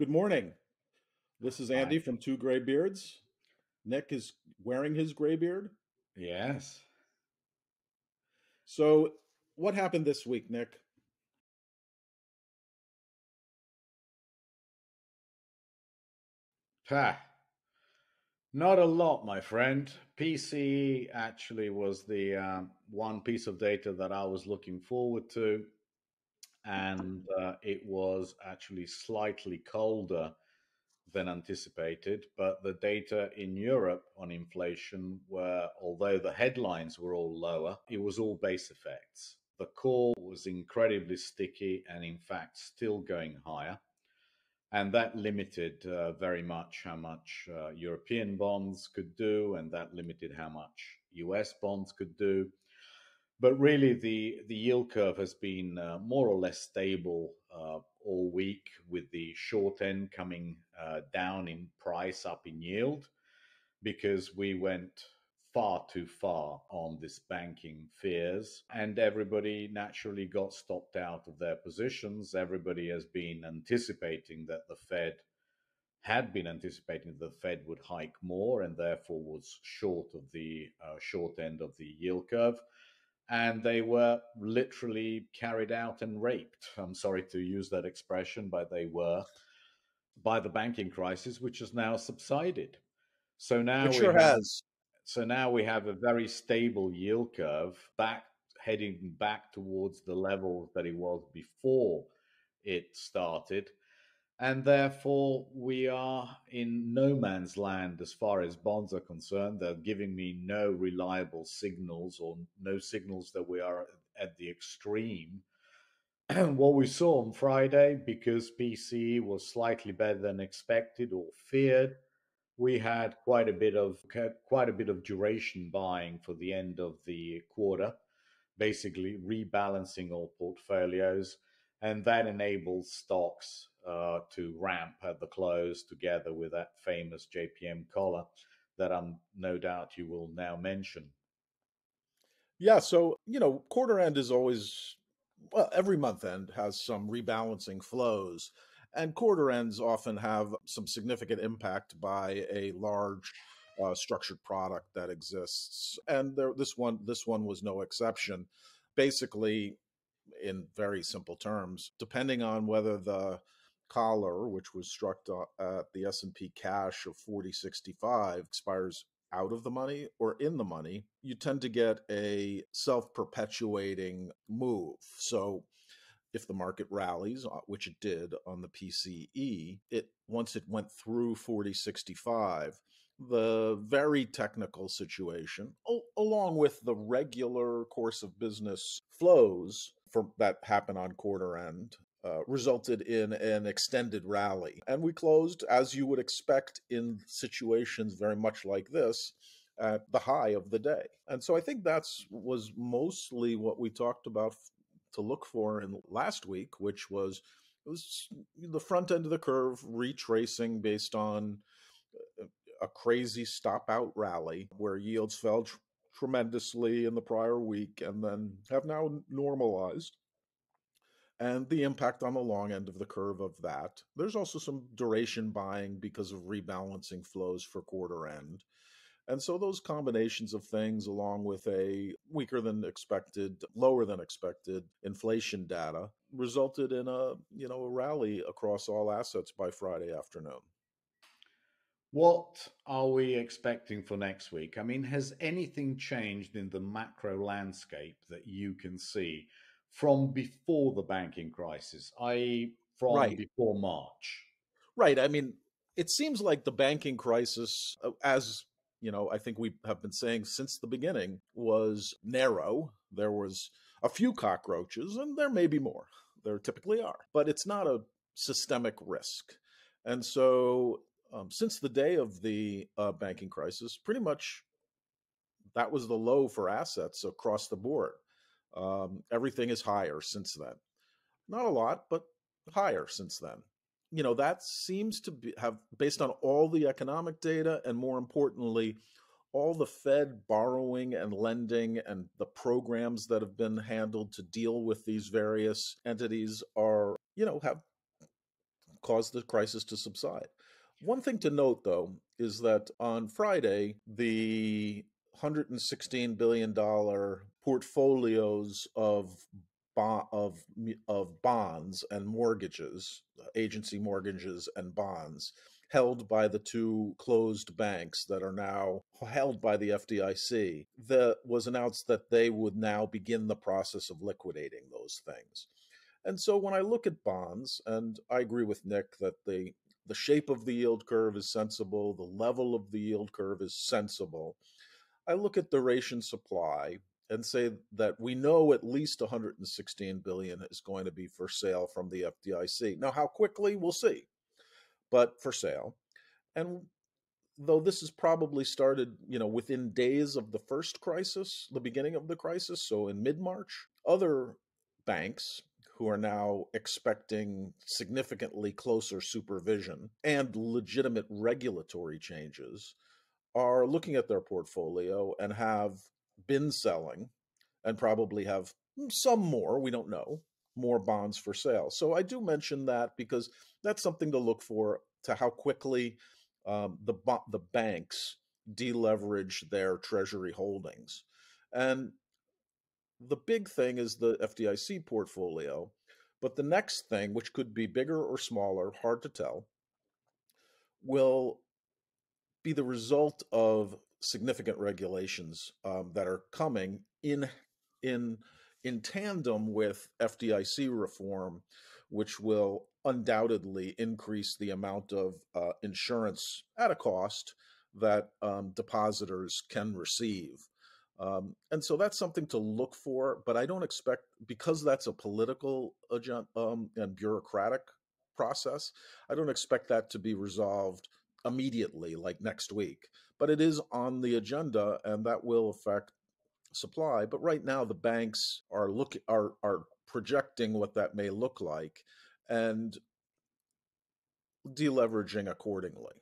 Good morning. This is Hi. Andy from Two Gray Beards. Nick is wearing his gray beard. Yes. So, what happened this week, Nick? Ha. Not a lot, my friend. PCE actually was the one piece of data that I was looking forward to, and it was actually slightly colder than anticipated. But the data in Europe on inflation were, although the headlines were all lower, it was all base effects. The core was incredibly sticky and, in fact, still going higher. And that limited very much how much European bonds could do, and that limited how much US bonds could do. But really, the yield curve has been more or less stable all week, with the short end coming down in price, up in yield, because we went far too far on this banking fears, and everybody naturally got stopped out of their positions. Everybody has been anticipating that the Fed had been anticipating the Fed would hike more and therefore was short of the short end of the yield curve. And they were literally carried out and raped. I'm sorry to use that expression, but they were, by the banking crisis, which has now subsided. So It now we sure have has. so now we have a very stable yield curve back heading back towards the level that it was before it started. And therefore, we are in no man's land as far as bonds are concerned. They're giving me no reliable signals or no signals that we are at the extreme. What we saw on Friday, because PCE was slightly better than expected or feared, we had quite a bit of duration buying for the end of the quarter, basically rebalancing all portfolios, and that enables stocks to ramp at the close together with that famous JPM collar that I'm no doubt you will now mention. Yeah, so, quarter end is always, well, every month end has some rebalancing flows, and quarter ends often have some significant impact by a large structured product that exists. And this one was no exception. Basically, in very simple terms, depending on whether the collar, which was struck at the S&P cash of 4065, expires out of the money or in the money, you tend to get a self-perpetuating move. So if the market rallies, which it did on the PCE, it once it went through 4065, the very technical situation, along with the regular course of business flows that happen on quarter end, resulted in an extended rally. And we closed, as you would expect in situations very much like this, at the high of the day. And so I think that's was mostly what we talked about to look for in last week, which was it was the front end of the curve retracing based on a crazy stop out rally where yields fell tremendously in the prior week and then have now normalized, and the impact on the long end of the curve of that. There's also some duration buying because of rebalancing flows for quarter end. And so those combinations of things, along with a weaker than expected, lower than expected inflation data, resulted in a rally across all assets by Friday afternoon. What are we expecting for next week? I mean, has anything changed in the macro landscape that you can see from before the banking crisis, i.e., from Right. before March? Right. I mean, it seems like the banking crisis, as I think we have been saying since the beginning, was narrow. There was a few cockroaches, and there may be more. There typically are, but it's not a systemic risk. And so, since the day of the banking crisis, pretty much that was the low for assets across the board. Everything is higher since then. Not a lot, but higher since then. That seems to have, based on all the economic data and more importantly, all the Fed borrowing and lending and the programs that have been handled to deal with these various entities have caused the crisis to subside. One thing to note, though, is that on Friday, the $116 billion portfolios of bonds and mortgages, agency mortgages and bonds, held by the two closed banks that are now held by the FDIC, that was announced that they would now begin the process of liquidating those things. And so when I look at bonds, and I agree with Nick that the shape of the yield curve is sensible, the level of the yield curve is sensible. I look at duration supply and say that we know at least 116 billion is going to be for sale from the FDIC. Now, how quickly, we'll see, but for sale. And though this has probably started, within days of the first crisis, the beginning of the crisis, so in mid-March, other banks who are now expecting significantly closer supervision and legitimate regulatory changes are looking at their portfolio and have been selling and probably have some more, we don't know, more bonds for sale. So I do mention that because that's something to look for, to how quickly the banks deleverage their treasury holdings. And the big thing is the FDIC portfolio. But the next thing, which could be bigger or smaller, hard to tell, will be the result of significant regulations that are coming in in tandem with FDIC reform, which will undoubtedly increase the amount of insurance at a cost that depositors can receive. And so that's something to look for, but I don't expect, because that's a political and bureaucratic process, I don't expect that to be resolved immediately, like next week. But it is on the agenda, and that will affect supply. But right now, the banks are projecting what that may look like and deleveraging accordingly.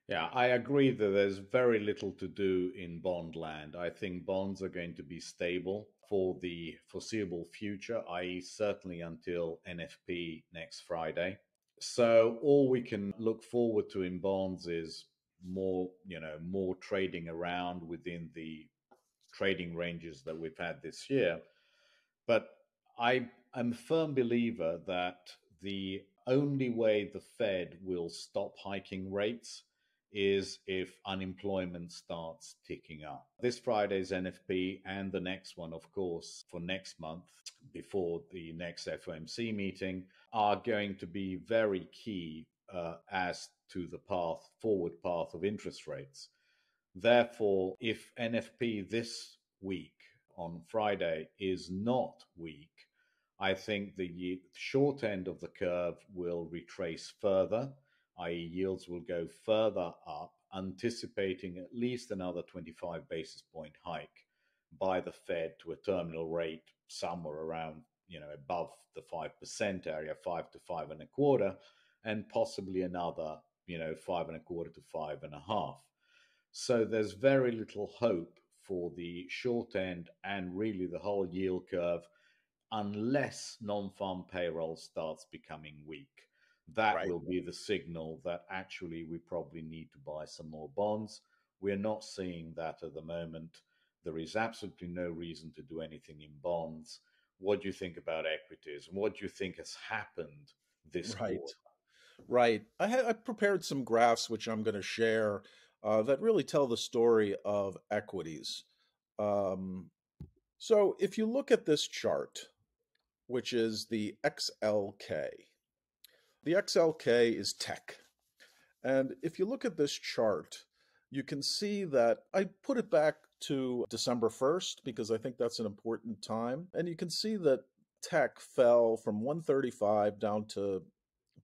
Yeah, I agree that there's very little to do in bond land. I think bonds are going to be stable for the foreseeable future, i.e., certainly until NFP next Friday. So all we can look forward to in bonds is more trading around within the trading ranges that we've had this year. But I am a firm believer that the only way the Fed will stop hiking rates is if unemployment starts ticking up. This Friday's NFP and the next one, of course, for next month before the next FOMC meeting are going to be very key as to the forward path of interest rates. Therefore, if NFP this week on Friday is not weak, I think the short end of the curve will retrace further, i.e., yields will go further up, anticipating at least another 25 basis point hike by the Fed to a terminal rate somewhere around, above the 5% area, 5 to 5.25, and possibly another, 5.25 to 5.5. So there's very little hope for the short end and really the whole yield curve unless non-farm payroll starts becoming weak. That Right. will be the signal that actually we probably need to buy some more bonds. We're not seeing that at the moment. There is absolutely no reason to do anything in bonds. What do you think about equities? What do you think has happened this Right. quarter? Right. I prepared some graphs which I'm going to share that really tell the story of equities. Um, so if you look at this chart, which is the XLK, the XLK is tech. And if you look at this chart, you can see that I put it back to December 1st because I think that's an important time. And you can see that tech fell from 135 down to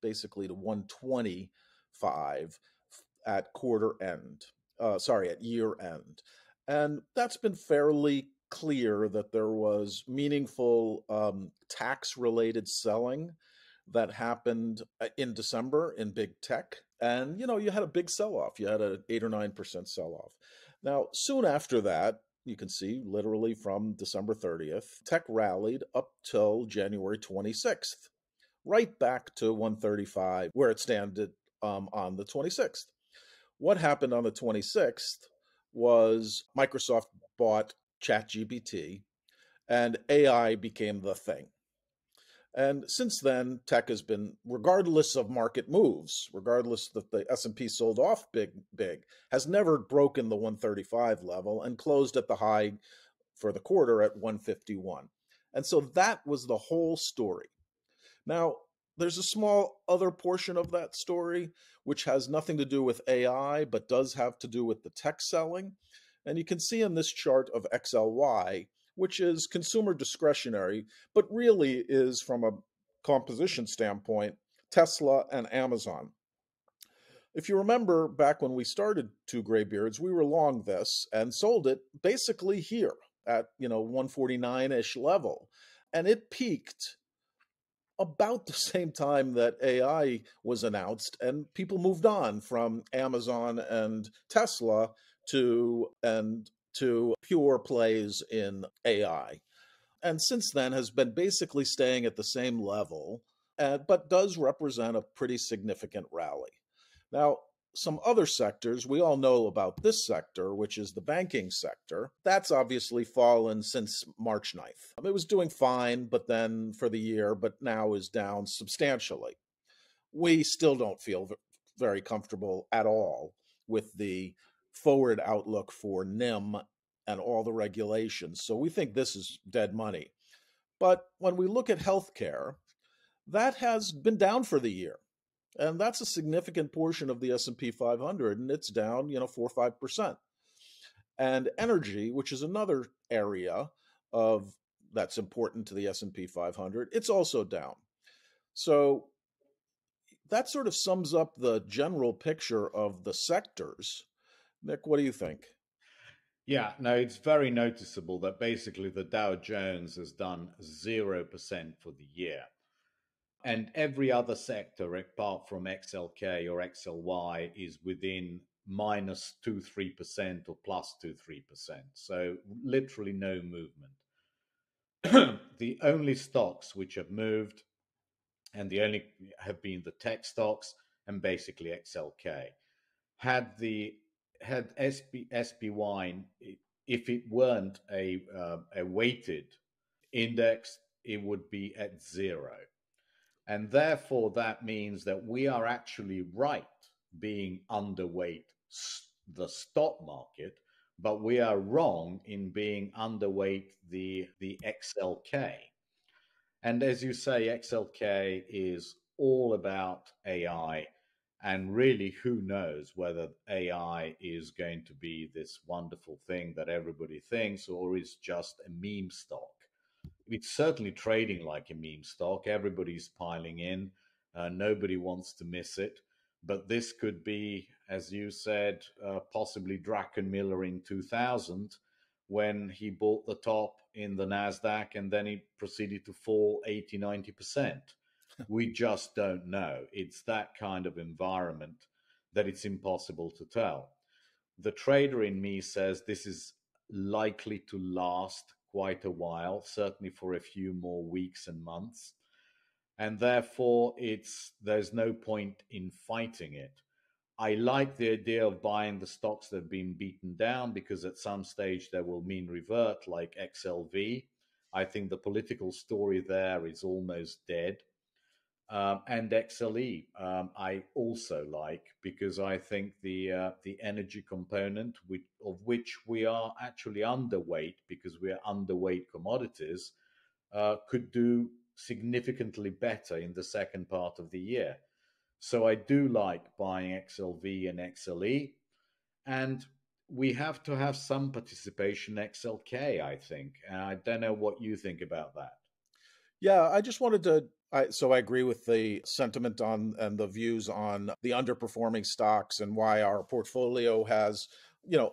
basically to 125 at quarter end. At year end. And that's been fairly clear that there was meaningful tax related selling that happened in December in big tech. And, you had a big sell off. You had an 8 or 9% sell off. Now, soon after that, you can see literally from December 30th, tech rallied up till January 26th, right back to 135, where it standed on the 26th. What happened on the 26th was Microsoft bought ChatGPT and AI became the thing. And since then, tech has been, regardless of market moves, regardless that the S&P sold off big, has never broken the 135 level and closed at the high for the quarter at 151. And so that was the whole story. Now, there's a small other portion of that story which has nothing to do with AI, but does have to do with the tech selling. And you can see in this chart of XLY, which is consumer discretionary, but really is from a composition standpoint, Tesla and Amazon. If you remember back when we started Two Graybeards, we were long this and sold it basically here at 149-ish level. And it peaked about the same time that AI was announced, and people moved on from Amazon and Tesla to pure plays in AI. And since then has been basically staying at the same level, but does represent a pretty significant rally. Now, some other sectors, we all know about this sector, which is the banking sector. That's obviously fallen since March 9th. It was doing fine, but then for the year, but now is down substantially. We still don't feel very comfortable at all with the forward outlook for NIM and all the regulations. So we think this is dead money. But when we look at healthcare, that has been down for the year. And that's a significant portion of the S&P 500, and it's down, 4 or 5%. And energy, which is another area of that's important to the S&P 500, it's also down. So that sort of sums up the general picture of the sectors. Nick, what do you think? Yeah, no, it's very noticeable that basically the Dow Jones has done 0% for the year. And every other sector apart from XLK or XLY is within minus 2-3% or plus 2-3%. So literally no movement. The only stocks which have moved and the only have been the tech stocks and basically XLK. Had the had SPY, if it weren't a weighted index, it would be at zero. And therefore, that means that we are actually right being underweight the stock market, but we are wrong in being underweight the XLK. And as you say, XLK is all about AI. And really, who knows whether AI is going to be this wonderful thing that everybody thinks or is just a meme stock. It's certainly trading like a meme stock. Everybody's piling in. Nobody wants to miss it. But this could be, as you said, possibly Druckenmiller in 2000 when he bought the top in the NASDAQ and then he proceeded to fall 80-90%. We just don't know. It's that kind of environment that it's impossible to tell. The trader in me says this is likely to last quite a while, certainly for a few more weeks and months. And therefore, there's no point in fighting it. I like the idea of buying the stocks that have been beaten down because at some stage they will mean revert, like XLV. I think the political story there is almost dead. And XLE, I also like because I think the energy component, of which we are actually underweight because we are underweight commodities, could do significantly better in the second part of the year. So I do like buying XLV and XLE, and we have to have some participation XLK, I think. And I don't know what you think about that. Yeah, I just wanted to. So I agree with the sentiment on and the views on the underperforming stocks and why our portfolio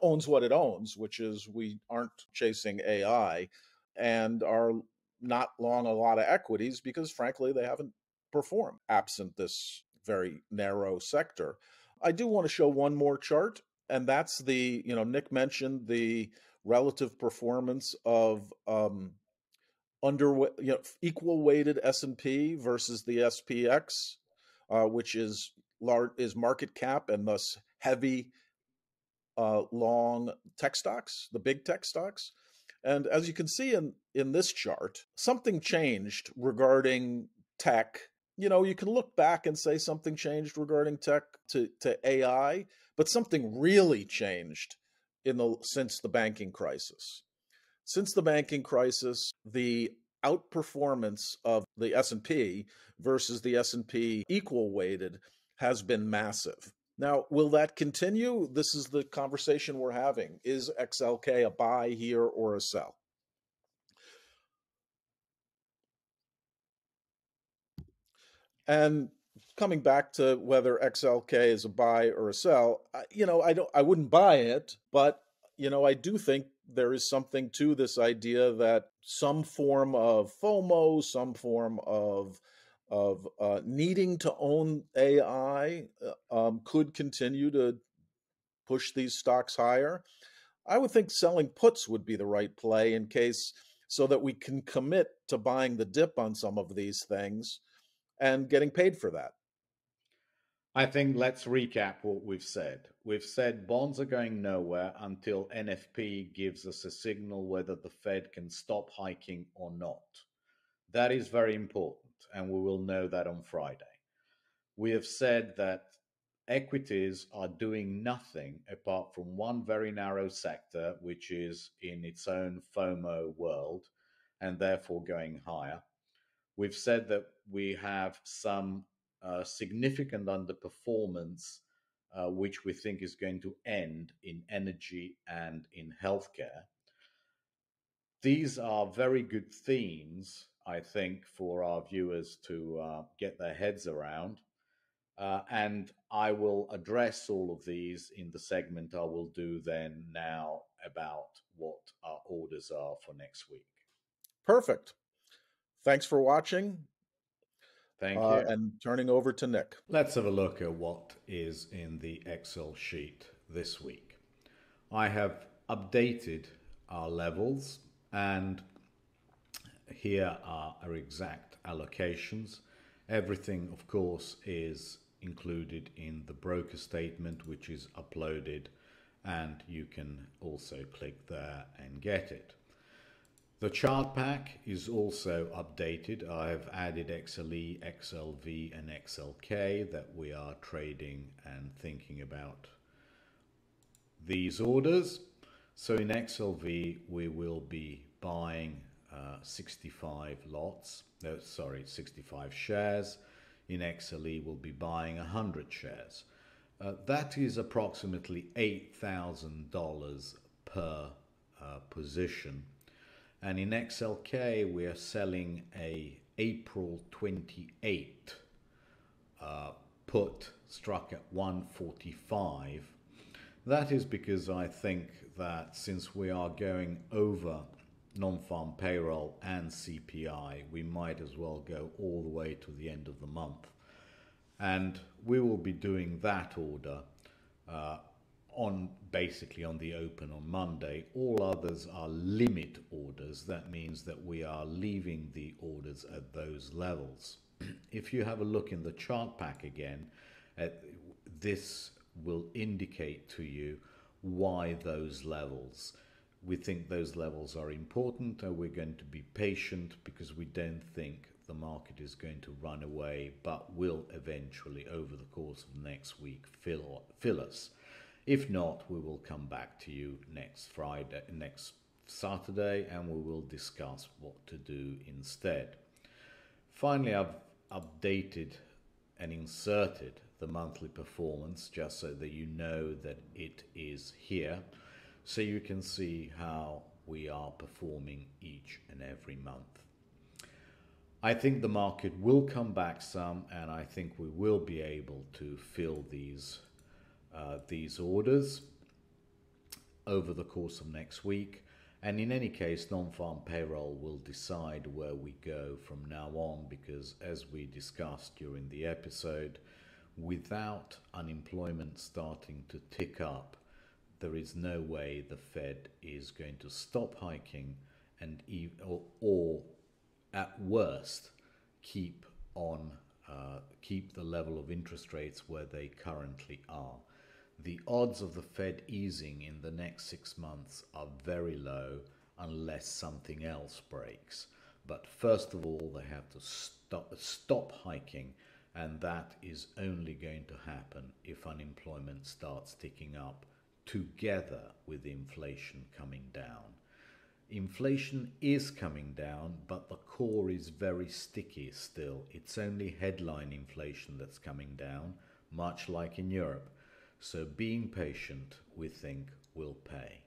owns what it owns, which is we aren't chasing AI and are not long a lot of equities because, frankly, they haven't performed absent this very narrow sector. I do want to show one more chart, and that's Nick mentioned the relative performance of equal weighted S&P versus the SPX, which is large, is market cap and thus heavy long tech stocks, the big tech stocks. And as you can see in this chart, something changed regarding tech. You can look back and say something changed regarding tech to AI, but something really changed since the banking crisis. Since the banking crisis, the outperformance of the S&P versus the S&P equal weighted has been massive. Now, will that continue? This is the conversation we're having. Is XLK a buy here or a sell? And coming back to whether XLK is a buy or a sell, I wouldn't buy it, but I do think there is something to this idea that some form of FOMO, some form of needing to own AI could continue to push these stocks higher. I would think selling puts would be the right play in case, so that we can commit to buying the dip on some of these things and getting paid for that. I think let's recap what we've said. We've said bonds are going nowhere until NFP gives us a signal whether the Fed can stop hiking or not. That is very important, and we will know that on Friday. We have said that equities are doing nothing apart from one very narrow sector, which is in its own FOMO world and therefore going higher. We've said that we have some significant underperformance, which we think is going to end in energy and in healthcare. These are very good themes, I think, for our viewers to get their heads around. And I will address all of these in the segment I will do then now about what our orders are for next week. Perfect. Thanks for watching. Thank you. And turning over to Nick. Let's have a look at what is in the Excel sheet this week. I have updated our levels, and here are our exact allocations. Everything, of course, is included in the broker statement, which is uploaded, and you can also click there and get it. The chart pack is also updated. I've added XLE, XLV, and XLK that we are trading and thinking about these orders. So in XLV, we will be buying 65 shares. In XLE, we'll be buying 100 shares. That is approximately $8,000 per position. And in XLK, we are selling a April 28 put struck at 145. That is because I think that since we are going over non-farm payroll and CPI, we might as well go all the way to the end of the month. And we will be doing that order basically on the open on Monday. All others are limit orders. That means that we are leaving the orders at those levels. If you have a look in the chart pack again, this will indicate to you why those levels. We think those levels are important, and we're going to be patient because we don't think the market is going to run away, but will eventually, over the course of next week, fill us. If not, we will come back to you next Saturday, and we will discuss what to do instead. Finally, I've updated and inserted the monthly performance just so that you know that it is here, so you can see how we are performing each and every month. I think the market will come back some, and I think we will be able to fill these orders over the course of next week. And in any case, non-farm payroll will decide where we go from now on, because as we discussed during the episode, without unemployment starting to tick up, there is no way the Fed is going to stop hiking or at worst, keep on keep the level of interest rates where they currently are. The odds of the Fed easing in the next 6 months are very low unless something else breaks. But first of all, they have to stop hiking, and that is only going to happen if unemployment starts ticking up together with inflation coming down. Inflation is coming down, but the core is very sticky still. It's only headline inflation that's coming down, much like in Europe. So being patient, we think, will pay.